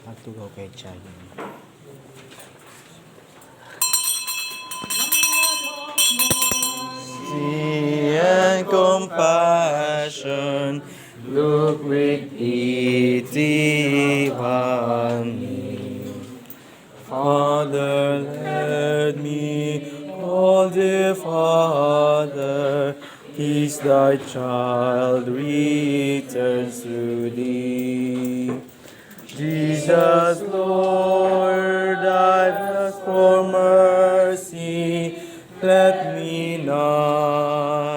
Magtugaw kay Chay. See and compassion, look with pity on me. Father, let me, Holy Father, peace thy child returns to thee. Jesus, Lord, I ask for mercy, let me not